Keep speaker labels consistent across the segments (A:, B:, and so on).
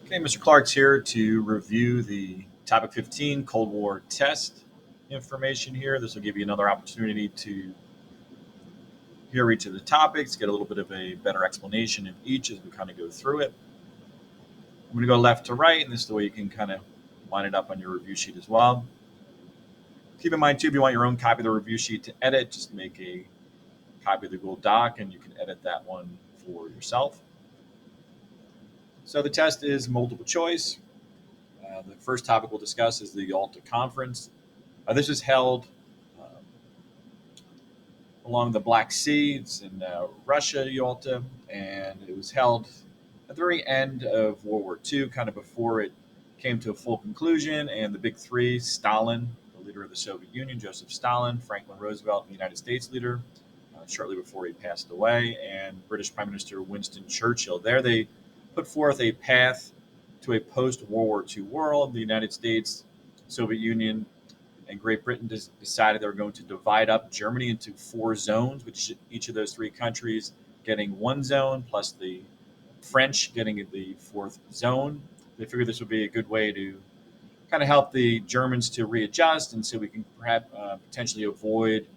A: Okay, Mr. Clark's here to review the Topic 15 Cold War test information here. This will give you another opportunity to hear each of the topics, get a little bit of a better explanation of each as we kind of go through it. I'm going to go left to right, and this is the way you can kind of line it up on your review sheet as well. Keep in mind, too, if you want your own copy of the review sheet to edit, just make a copy of the Google Doc, and you can edit that one for yourself. So the test is multiple choice. The first topic we'll discuss is the Alta Conference. This is held along the Black Sea. It's in Russia, Yalta, and it was held at the very end of World War II, kind of before it came to a full conclusion. And the big three, Stalin, the leader of the Soviet Union, Joseph Stalin, Franklin Roosevelt, the United States leader, shortly before he passed away, and British Prime Minister Winston Churchill. There they put forth a path to a post-World War II world. The United States, Soviet Union, and Great Britain decided they were going to divide up Germany into 4 zones, which each of those 3 countries getting 1 zone, plus the French getting the 4th zone. They figured this would be a good way to kind of help the Germans to readjust, and so we can perhaps potentially avoid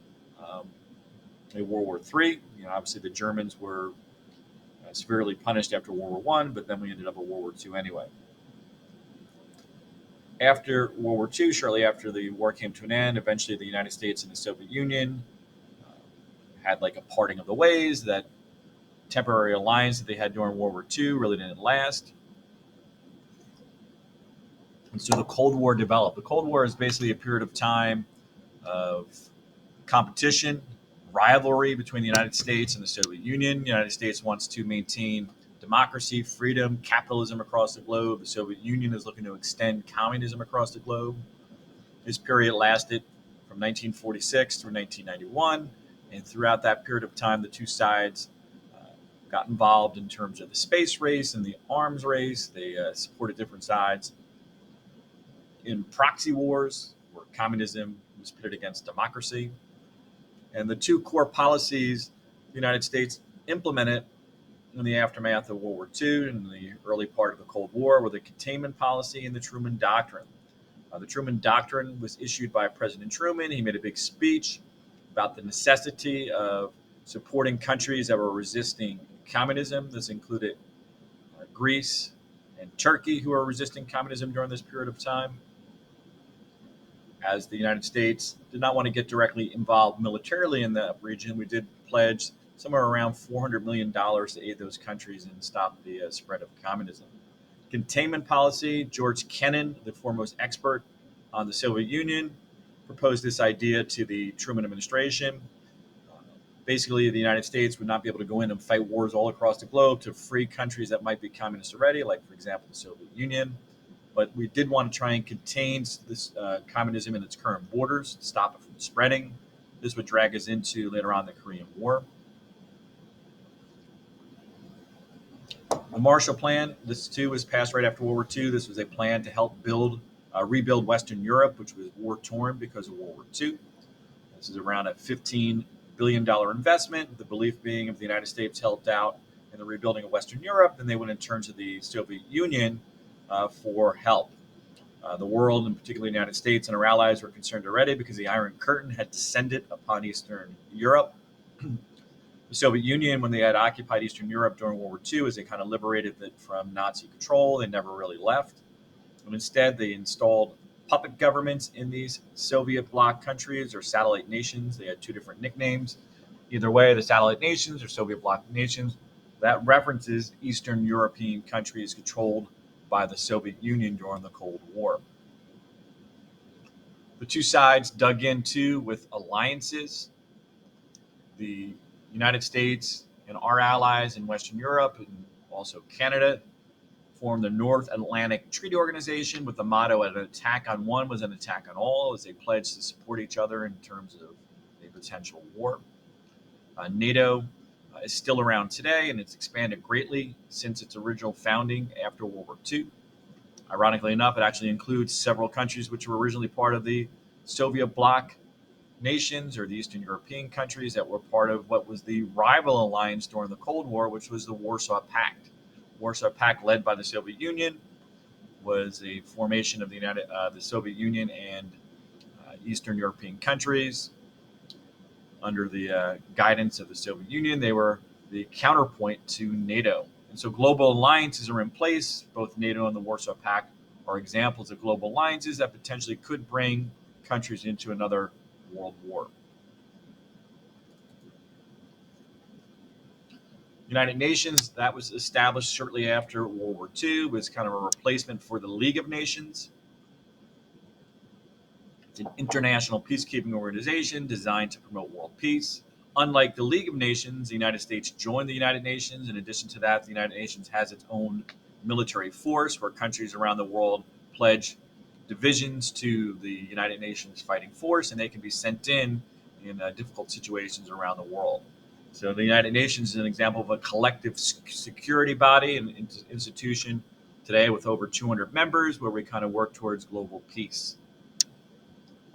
A: a World War III. Obviously the Germans were severely punished after World War I, but then we ended up at World War II anyway. After World War II, shortly after the war came to an end, eventually the United States and the Soviet Union had like a parting of the ways. That temporary alliance that they had during World War II really didn't last. And so the Cold War developed. The Cold War is basically a period of time of competition, rivalry between the United States and the Soviet Union. The United States wants to maintain democracy, freedom, capitalism across the globe. The Soviet Union is looking to extend communism across the globe. This period lasted from 1946 through 1991, and throughout that period of time, the two sides got involved in terms of the space race and the arms race. They supported different sides in proxy wars, where communism was pitted against democracy. And the 2 core policies the United States implemented in the aftermath of World War II and the early part of the Cold War were the Containment Policy and the Truman Doctrine. The Truman Doctrine was issued by President Truman. He made a big speech about the necessity of supporting countries that were resisting communism. This included Greece and Turkey, who were resisting communism during this period of time. As the United States did not want to get directly involved militarily in that region, we did pledge somewhere around $400 million to aid those countries and stop the spread of communism. Containment policy, George Kennan, the foremost expert on the Soviet Union, proposed this idea to the Truman administration. Basically, the United States would not be able to go in and fight wars all across the globe to free countries that might be communist already, like, for example, the Soviet Union. But we did want to try and contain this communism in its current borders, stop it from spreading. This would drag us into later on the Korean War. The Marshall Plan, this too was passed right after World War II. This was a plan to help rebuild Western Europe, which was war-torn because of World War II. This is around a $15 billion investment, the belief being if the United States helped out in the rebuilding of Western Europe, then they would in turn to the Soviet Union for help. The world, and particularly the United States and our allies, were concerned already because the Iron Curtain had descended upon Eastern Europe. The Soviet Union, when they had occupied Eastern Europe during World War II, as they kind of liberated it from Nazi control, they never really left. And instead, they installed puppet governments in these Soviet bloc countries or satellite nations. They had 2 different nicknames. Either way, the satellite nations or Soviet bloc nations, that references Eastern European countries controlled by the Soviet Union during the Cold War. The 2 sides dug into with alliances. The United States and our allies in Western Europe and also Canada formed the North Atlantic Treaty Organization with the motto an attack on one was an attack on all, as they pledged to support each other in terms of a potential war. NATO is still around today, and it's expanded greatly since its original founding after World War II. Ironically enough, it actually includes several countries which were originally part of the Soviet bloc nations or the Eastern European countries that were part of what was the rival alliance during the Cold War, which was the Warsaw Pact. Warsaw Pact, led by the Soviet Union, was a formation of the Soviet Union and Eastern European countries under the guidance of the Soviet Union. They were the counterpoint to NATO. And so global alliances are in place. Both NATO and the Warsaw Pact are examples of global alliances that potentially could bring countries into another world war. United Nations, that was established shortly after World War II, was kind of a replacement for the League of Nations. It's an international peacekeeping organization designed to promote world peace. Unlike the League of Nations, the United States joined the United Nations. In addition to that, the United Nations has its own military force where countries around the world pledge divisions to the United Nations fighting force, and they can be sent in difficult situations around the world. So the United Nations is an example of a collective security body and institution today with over 200 members where we kind of work towards global peace.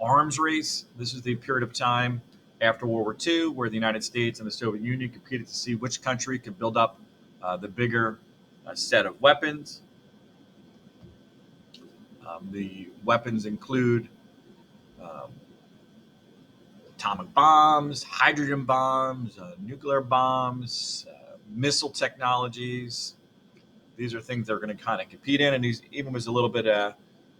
A: Arms race, this is the period of time after World War II where the United States and the Soviet Union competed to see which country could build up the bigger set of weapons. The weapons include atomic bombs, hydrogen bombs, nuclear bombs, missile technologies. These are things they're going to kind of compete in, and these even was a little bit a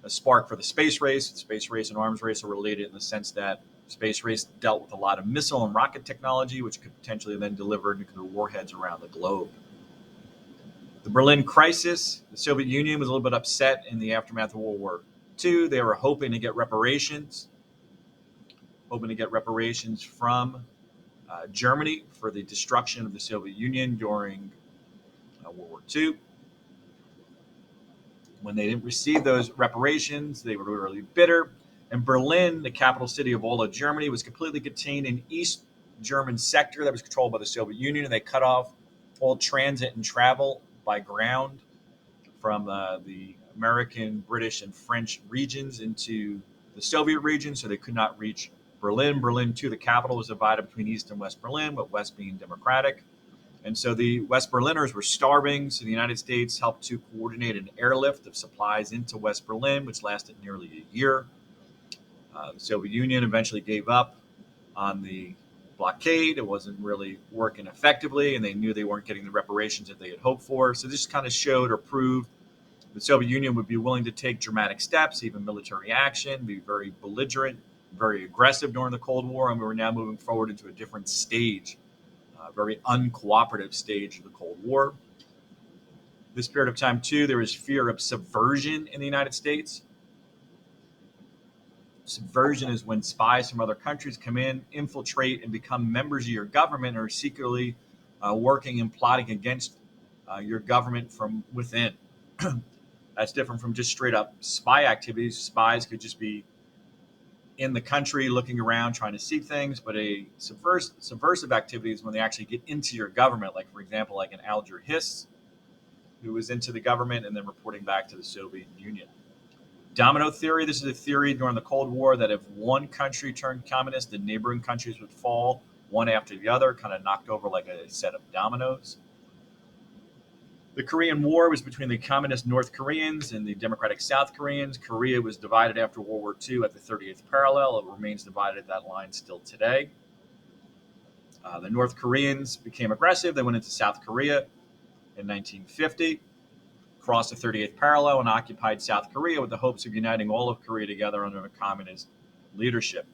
A: spark for the space race. The space race and arms race are related in the sense that space race dealt with a lot of missile and rocket technology, which could potentially then deliver nuclear warheads around the globe. The Berlin crisis, the Soviet Union was a little bit upset in the aftermath of World War II. They were hoping to get reparations from Germany for the destruction of the Soviet Union during World War II. When they didn't receive those reparations, they were really bitter. And Berlin, the capital city of all of Germany, was completely contained in East German sector that was controlled by the Soviet Union, and they cut off all transit and travel by ground from the American, British, and French regions into the Soviet region, so they could not reach Berlin. Berlin, too, the capital, was divided between East and West Berlin, with West being democratic. And so the West Berliners were starving, so the United States helped to coordinate an airlift of supplies into West Berlin, which lasted nearly a year. The Soviet Union eventually gave up on the blockade. It wasn't really working effectively, and they knew they weren't getting the reparations that they had hoped for. So this kind of showed or proved the Soviet Union would be willing to take dramatic steps, even military action, be very belligerent, very aggressive during the Cold War, and we were now moving forward into a different stage, a very uncooperative stage of the Cold War. This period of time, too, there was fear of subversion in the United States. Subversion is when spies from other countries come in, infiltrate, and become members of your government, or secretly working and plotting against your government from within. That's different from just straight up spy activities. Spies could just be in the country looking around trying to see things, but a subversive activity is when they actually get into your government, like, for example, like an Alger Hiss, who was into the government and then reporting back to the Soviet Union. Domino theory, this is a theory during the Cold War that if one country turned communist, the neighboring countries would fall one after the other, kind of knocked over like a set of dominoes. The Korean War was between the communist North Koreans and the democratic South Koreans. Korea was divided after World War II at the 38th parallel. It remains divided at that line still today. The North Koreans became aggressive. They went into South Korea in 1950, crossed the 38th parallel, and occupied South Korea with the hopes of uniting all of Korea together under a communist leadership.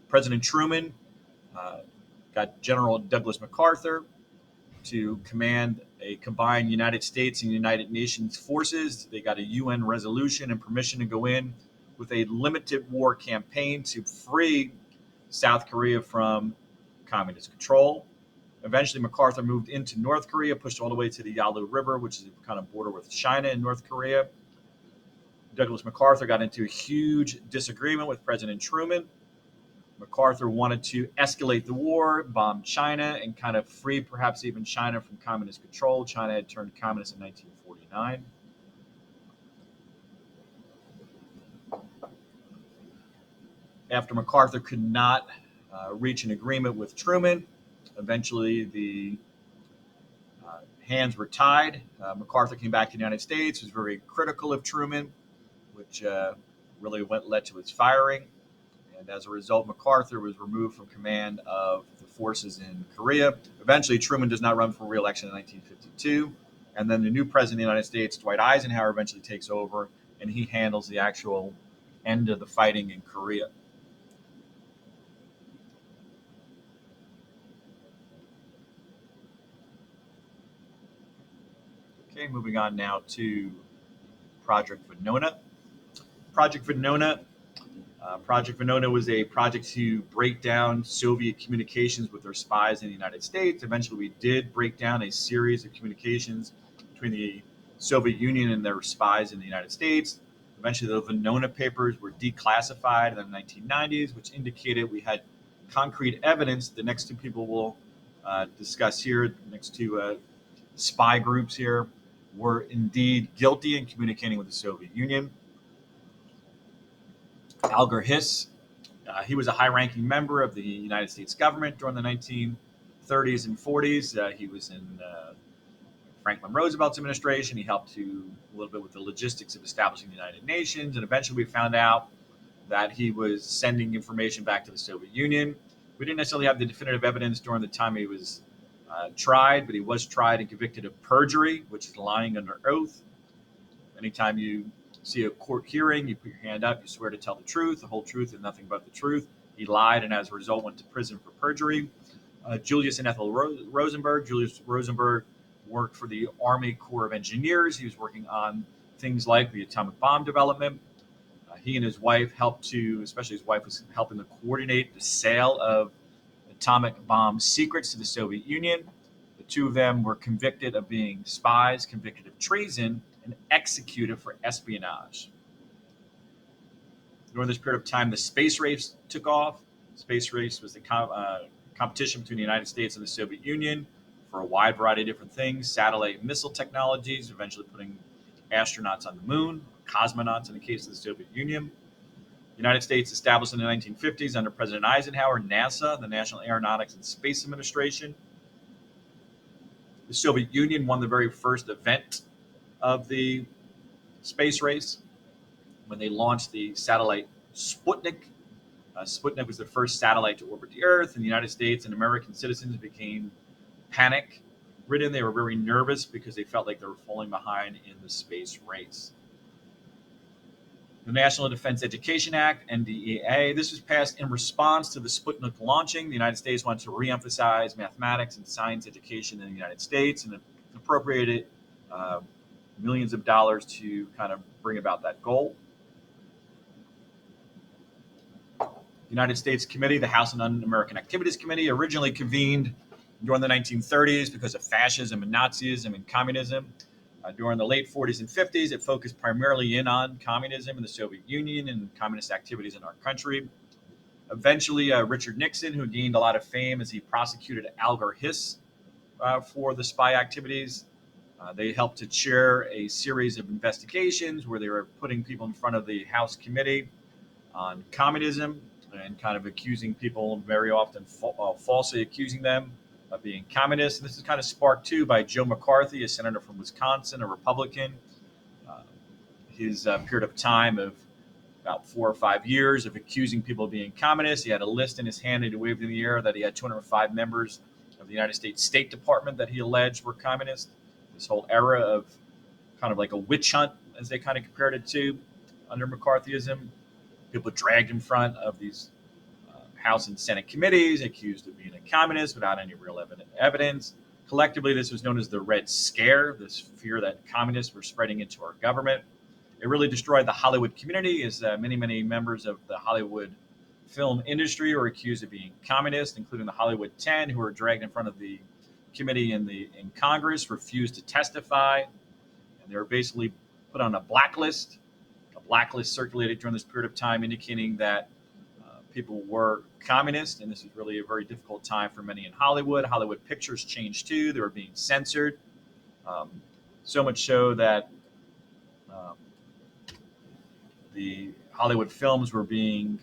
A: President Truman got General Douglas MacArthur to command a combined United States and United Nations forces. They got a UN resolution and permission to go in with a limited war campaign to free South Korea from communist control. Eventually, MacArthur moved into North Korea, pushed all the way to the Yalu River, which is a kind of border with China and North Korea. Douglas MacArthur got into a huge disagreement with President Truman. MacArthur wanted to escalate the war, bomb China, and kind of free perhaps even China from communist control. China had turned communist in 1949. After MacArthur could not reach an agreement with Truman, eventually hands were tied. MacArthur came back to the United States, was very critical of Truman, which really led to his firing. And as a result, MacArthur was removed from command of the forces in Korea. Eventually, Truman does not run for re-election in 1952. And then the new president of the United States, Dwight Eisenhower, eventually takes over, and he handles the actual end of the fighting in Korea. Okay, moving on now to Project Venona. Project Venona was a project to break down Soviet communications with their spies in the United States. Eventually, we did break down a series of communications between the Soviet Union and their spies in the United States. Eventually, the Venona papers were declassified in the 1990s, which indicated we had concrete evidence. The next two people we'll discuss here, the next two spy groups here, were indeed guilty in communicating with the Soviet Union. Alger Hiss, he was a high-ranking member of the United States government during the 1930s and 40s. He was in Franklin Roosevelt's administration. He helped a little bit with the logistics of establishing the United Nations, and eventually we found out that he was sending information back to the Soviet Union. We didn't necessarily have the definitive evidence during the time he was tried, but he was tried and convicted of perjury, which is lying under oath. Anytime you see a court hearing, you put your hand up, you swear to tell the truth, the whole truth, and nothing but the truth. He lied, and as a result, went to prison for perjury. Julius and Ethel Rosenberg. Julius Rosenberg worked for the Army Corps of Engineers. He was working on things like the atomic bomb development. He and his wife especially his wife was helping to coordinate the sale of atomic bomb secrets to the Soviet Union. The two of them were convicted of being spies, convicted of treason, and executed for espionage. During this period of time, the space race took off. The space race was the competition between the United States and the Soviet Union for a wide variety of different things, satellite missile technologies, eventually putting astronauts on the moon, cosmonauts in the case of the Soviet Union. The United States established in the 1950s under President Eisenhower, NASA, the National Aeronautics and Space Administration. The Soviet Union won the very first event of the space race when they launched the satellite Sputnik. Sputnik was the first satellite to orbit the Earth, and the United States and American citizens became panic-ridden. They were very nervous because they felt like they were falling behind in the space race. The National Defense Education Act, NDEA, this was passed in response to the Sputnik launching. The United States wanted to reemphasize mathematics and science education in the United States and appropriated millions of dollars to kind of bring about that goal. The United States Committee, the House and Un-American Activities Committee, originally convened during the 1930s because of fascism and Nazism and communism. During the late 40s and 50s, it focused primarily in on communism in the Soviet Union and communist activities in our country. Eventually, Richard Nixon, who gained a lot of fame as he prosecuted Alger Hiss for the spy activities, they helped to chair a series of investigations where they were putting people in front of the House Committee on communism and kind of accusing people, very often falsely accusing them of being communists. And this is kind of sparked too by Joe McCarthy, a senator from Wisconsin, a Republican. His period of time of about 4 or 5 years of accusing people of being communists. He had a list in his hand that he waved in the air that he had 205 members of the United States State Department that he alleged were communist. This whole era of kind of like a witch hunt, as they kind of compared it to under McCarthyism. People dragged in front of these House and Senate committees, accused of being a communist without any real evidence. Collectively, this was known as the Red Scare, this fear that communists were spreading into our government. It really destroyed the Hollywood community, as many members of the Hollywood film industry were accused of being communist, including the Hollywood 10, who were dragged in front of the committee in Congress, refused to testify, and they were basically put on a blacklist. A blacklist circulated during this period of time, indicating that people were communist, and this was really a very difficult time for many in Hollywood. Hollywood pictures changed too; they were being censored, so much so that the Hollywood films were being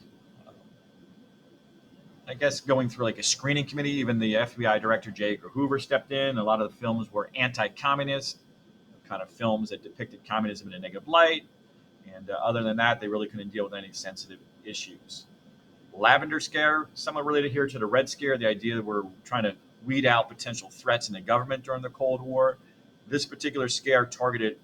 A: I guess, going through like a screening committee. Even the FBI director, J. Edgar Hoover, stepped in. A lot of the films were anti-communist, kind of films that depicted communism in a negative light. And other than that, they really couldn't deal with any sensitive issues. Lavender Scare, somewhat related here to the Red Scare, the idea that we're trying to weed out potential threats in the government during the Cold War. This particular scare targeted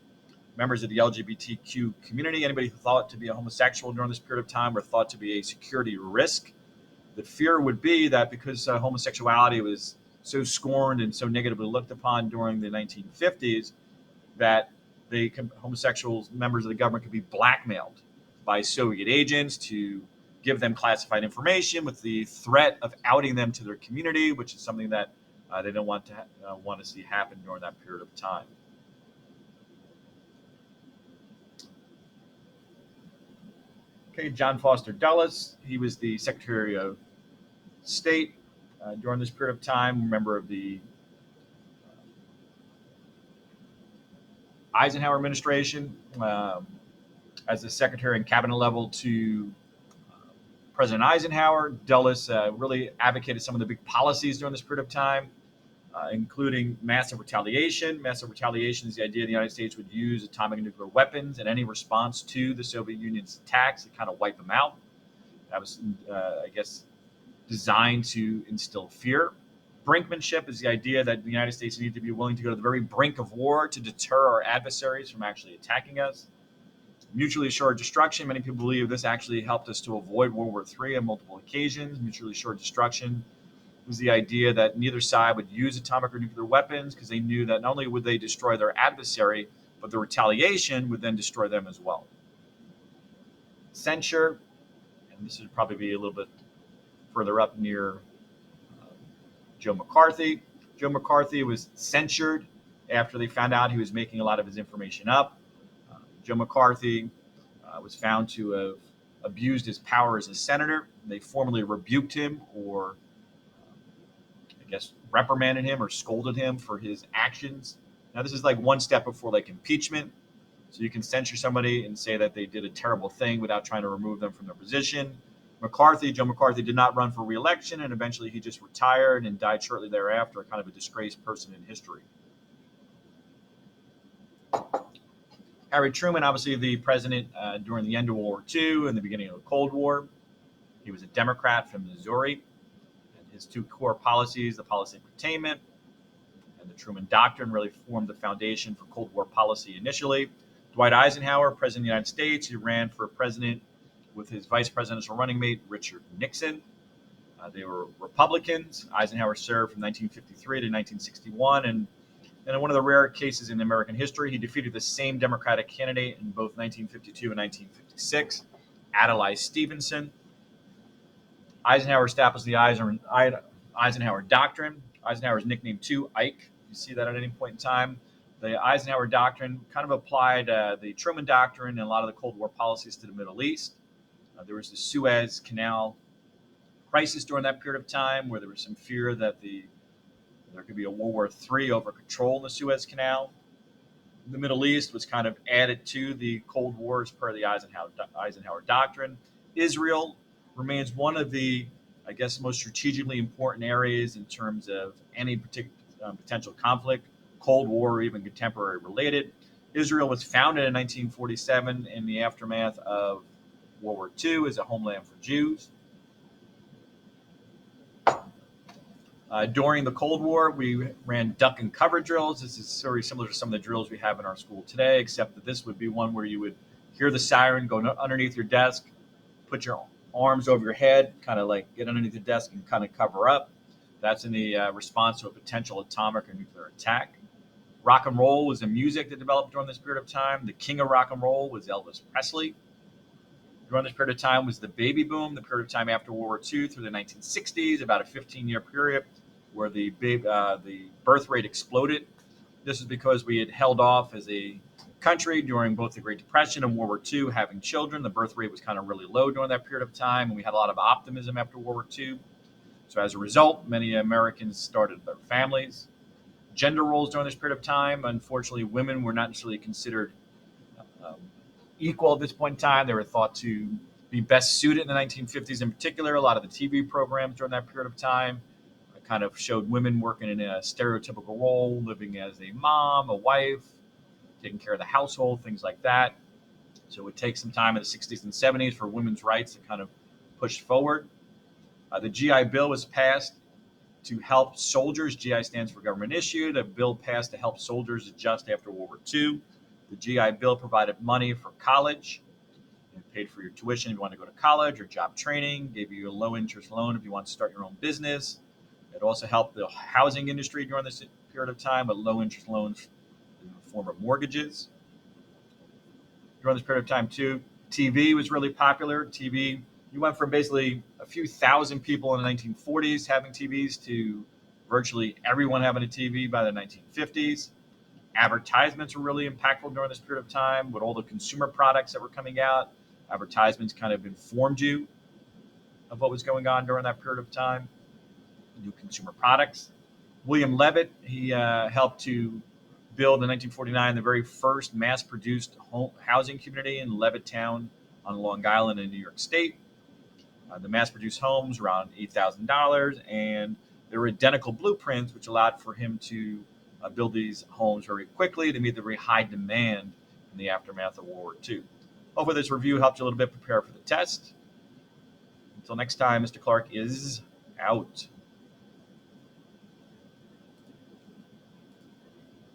A: members of the LGBTQ community, anybody who thought to be a homosexual during this period of time or thought to be a security risk. The fear would be that because homosexuality was so scorned and so negatively looked upon during the 1950s, that the homosexuals, members of the government, could be blackmailed by Soviet agents to give them classified information with the threat of outing them to their community, which is something that they don't want to see happen during that period of time. Okay, John Foster Dulles. He was the Secretary of State during this period of time, member of the Eisenhower administration, as the secretary and cabinet level to President Eisenhower. Dulles really advocated some of the big policies during this period of time, including massive retaliation. Massive retaliation is the idea the United States would use atomic and nuclear weapons in any response to the Soviet Union's attacks to kind of wipe them out. That was, I guess, designed to instill fear. Brinkmanship is the idea that the United States needed to be willing to go to the very brink of war to deter our adversaries from actually attacking us. Mutually assured destruction. Many people believe this actually helped us to avoid World War III on multiple occasions. Mutually assured destruction was the idea that neither side would use atomic or nuclear weapons because they knew that not only would they destroy their adversary, but the retaliation would then destroy them as well. Censure, and this would probably be a little bit further up near Joe McCarthy. Joe McCarthy was censured after they found out he was making a lot of his information up. Joe McCarthy was found to have abused his power as a senator. They formally rebuked him or I guess reprimanded him or scolded him for his actions. Now, this is like one step before like impeachment. So you can censure somebody and say that they did a terrible thing without trying to remove them from their position. Joe McCarthy did not run for re-election, and eventually he just retired and died shortly thereafter, kind of a disgraced person in history. Harry Truman, obviously the president during the end of World War II and the beginning of the Cold War. He was a Democrat from Missouri. And his two core policies, the policy of containment and the Truman Doctrine, really formed the foundation for Cold War policy initially. Dwight Eisenhower, president of the United States, he ran for president with his vice presidential running mate, Richard Nixon. They were Republicans. Eisenhower served from 1953 to 1961, and in one of the rare cases in American history, he defeated the same Democratic candidate in both 1952 and 1956, Adlai Stevenson. Eisenhower established the Eisenhower Doctrine. Eisenhower's nickname too, Ike. You see that at any point in time. The Eisenhower Doctrine kind of applied the Truman Doctrine and a lot of the Cold War policies to the Middle East. There was the Suez Canal crisis during that period of time where there was some fear that there could be a World War III over control in the Suez Canal. The Middle East was kind of added to the Cold War as per the Eisenhower Doctrine. Israel remains one of the, I guess, most strategically important areas in terms of any particular potential conflict, Cold War or even contemporary related. Israel was founded in 1947 in the aftermath of World War II as a homeland for Jews. During the Cold War, we ran duck and cover drills. This is very similar to some of the drills we have in our school today, except that this would be one where you would hear the siren, go underneath your desk, put your arms over your head, kind of like get underneath the desk and kind of cover up. That's in the response to a potential atomic or nuclear attack. Rock and roll was a music that developed during this period of time. The king of rock and roll was Elvis Presley. During this period of time was the baby boom, the period of time after World War II through the 1960s, about a 15-year period where the birth rate exploded. This is because we had held off as a country during both the Great Depression and World War II having children. The birth rate was kind of really low during that period of time, and we had a lot of optimism after World War II. So as a result, many Americans started their families. Gender roles during this period of time, unfortunately, women were not necessarily considered equal at this point in time. They were thought to be best suited in the 1950s in particular. A lot of the TV programs during that period of time kind of showed women working in a stereotypical role, living as a mom, a wife, taking care of the household, things like that. So it would take some time in the 60s and 70s for women's rights to kind of push forward. The GI Bill was passed to help soldiers. GI stands for government issued. A bill passed to help soldiers adjust after World War II. The GI Bill provided money for college. It paid for your tuition if you want to go to college or job training, gave you a low interest loan if you want to start your own business. It also helped the housing industry during this period of time with low interest loans in the form of mortgages. During this period of time, too, TV was really popular. TV, you went from basically a few thousand people in the 1940s having TVs to virtually everyone having a TV by the 1950s. Advertisements were really impactful during this period of time with all the consumer products that were coming out. Advertisements kind of informed you of what was going on during that period of time. New consumer products. William Levitt, he helped to build in 1949 the very first mass-produced housing community in Levittown on Long Island in New York State. The mass-produced homes around $8,000, and there were identical blueprints, which allowed for him to build these homes very quickly to meet the very high demand in the aftermath of World War II. Hopefully this review helped you a little bit prepare for the test. Until next time, Mr. Clark is out.